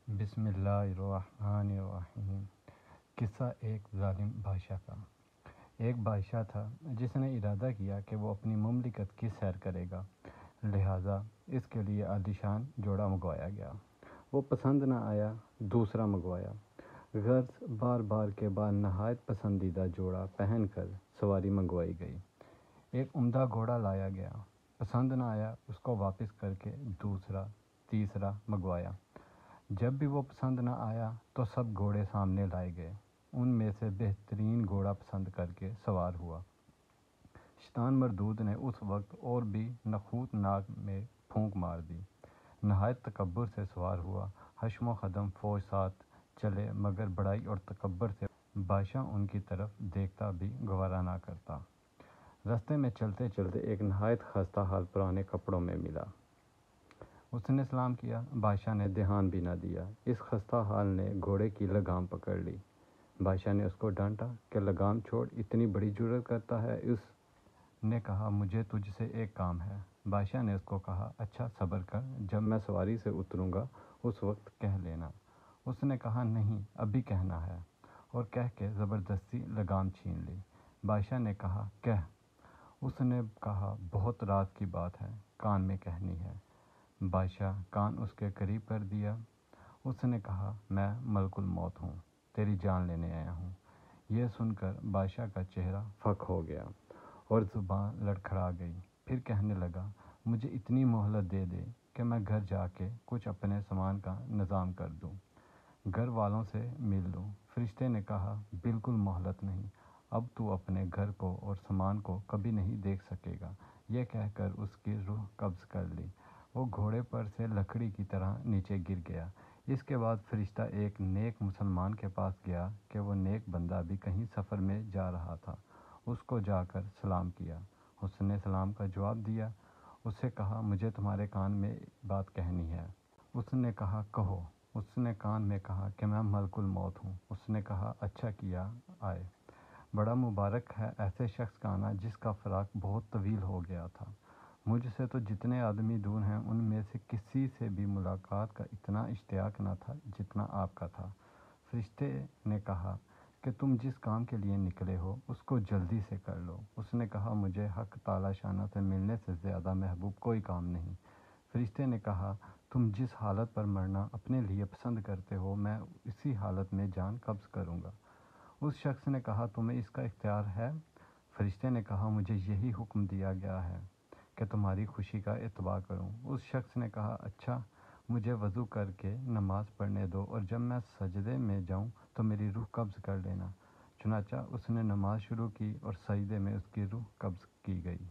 بسم اللہ الرحمن الرحیم۔ قصہ ایک ظالم بادشاہ کا۔ ایک بادشاہ تھا جس نے ارادہ کیا کہ وہ اپنی مملکت کی سیر کرے گا، لہٰذا اس کے لیے عالیشان جوڑا منگوایا گیا۔ وہ پسند نہ آیا، دوسرا منگوایا۔ غرض بار بار کے بعد نہایت پسندیدہ جوڑا پہن کر سواری منگوائی گئی۔ ایک عمدہ گھوڑا لایا گیا، پسند نہ آیا، اس کو واپس کر کے دوسرا تیسرا منگوایا۔ جب بھی وہ پسند نہ آیا تو سب گھوڑے سامنے لائے گئے، ان میں سے بہترین گھوڑا پسند کر کے سوار ہوا۔ شیطان مردود نے اس وقت اور بھی نخوت ناک میں پھونک مار دی، نہایت تکبر سے سوار ہوا۔ حشم و خدم فوج ساتھ چلے مگر بڑائی اور تکبر سے بادشاہ ان کی طرف دیکھتا بھی گوارا نہ کرتا۔ رستے میں چلتے چلتے ایک نہایت خستہ حال پرانے کپڑوں میں ملا۔ اس نے سلام کیا، بادشاہ نے دھیان بھی نہ دیا۔ اس خستہ حال نے گھوڑے کی لگام پکڑ لی۔ بادشاہ نے اس کو ڈانٹا کہ لگام چھوڑ، اتنی بڑی جرات کرتا ہے۔ اس نے کہا، مجھے تجھ سے ایک کام ہے۔ بادشاہ نے اس کو کہا، اچھا صبر کر، جب میں سواری سے اتروں گا اس وقت کہہ لینا۔ اس نے کہا، نہیں، ابھی کہنا ہے، اور کہہ کے زبردستی لگام چھین لی۔ بادشاہ نے کہا، کہہ۔ اس نے کہا، بہت راز کی بات ہے، کان میں کہنی ہے۔ بادشاہ کان اس کے قریب کر دیا۔ اس نے کہا، میں ملک الموت ہوں، تیری جان لینے آیا ہوں۔ یہ سن کر بادشاہ کا چہرہ فک ہو گیا اور زبان لڑکھڑا گئی۔ پھر کہنے لگا، مجھے اتنی مہلت دے دے کہ میں گھر جا کے کچھ اپنے سامان کا انتظام کر دوں، گھر والوں سے مل لوں۔ فرشتے نے کہا، بالکل مہلت نہیں، اب تو اپنے گھر کو اور سامان کو کبھی نہیں دیکھ سکے گا۔ یہ کہہ کر اس کی روح قبض کر لی۔ وہ گھوڑے پر سے لکڑی کی طرح نیچے گر گیا۔ اس کے بعد فرشتہ ایک نیک مسلمان کے پاس گیا کہ وہ نیک بندہ بھی کہیں سفر میں جا رہا تھا۔ اس کو جا کر سلام کیا۔ اس نے سلام کا جواب دیا۔ اس سے کہا، مجھے تمہارے کان میں بات کہنی ہے۔ اس نے کہا، کہو۔ اس نے کان میں کہا کہ میں ملک الموت ہوں۔ اس نے کہا، اچھا کیا آئے۔ بڑا مبارک ہے ایسے شخص کا آنا جس کا فراق بہت طویل ہو گیا تھا۔ مجھ سے تو جتنے آدمی دور ہیں ان میں سے کسی سے بھی ملاقات کا اتنا اشتیاق نہ تھا جتنا آپ کا تھا۔ فرشتے نے کہا کہ تم جس کام کے لیے نکلے ہو اس کو جلدی سے کر لو۔ اس نے کہا، مجھے حق تعالی شانہ سے ملنے سے زیادہ محبوب کوئی کام نہیں۔ فرشتے نے کہا، تم جس حالت پر مرنا اپنے لیے پسند کرتے ہو میں اسی حالت میں جان قبض کروں گا۔ اس شخص نے کہا، تمہیں اس کا اختیار ہے؟ فرشتے نے کہا، مجھے یہی حکم دیا گیا ہے کہ تمہاری خوشی کا اتباع کروں۔ اس شخص نے کہا، اچھا، مجھے وضو کر کے نماز پڑھنے دو اور جب میں سجدے میں جاؤں تو میری روح قبض کر لینا۔ چنانچہ اس نے نماز شروع کی اور سجدے میں اس کی روح قبض کی گئی۔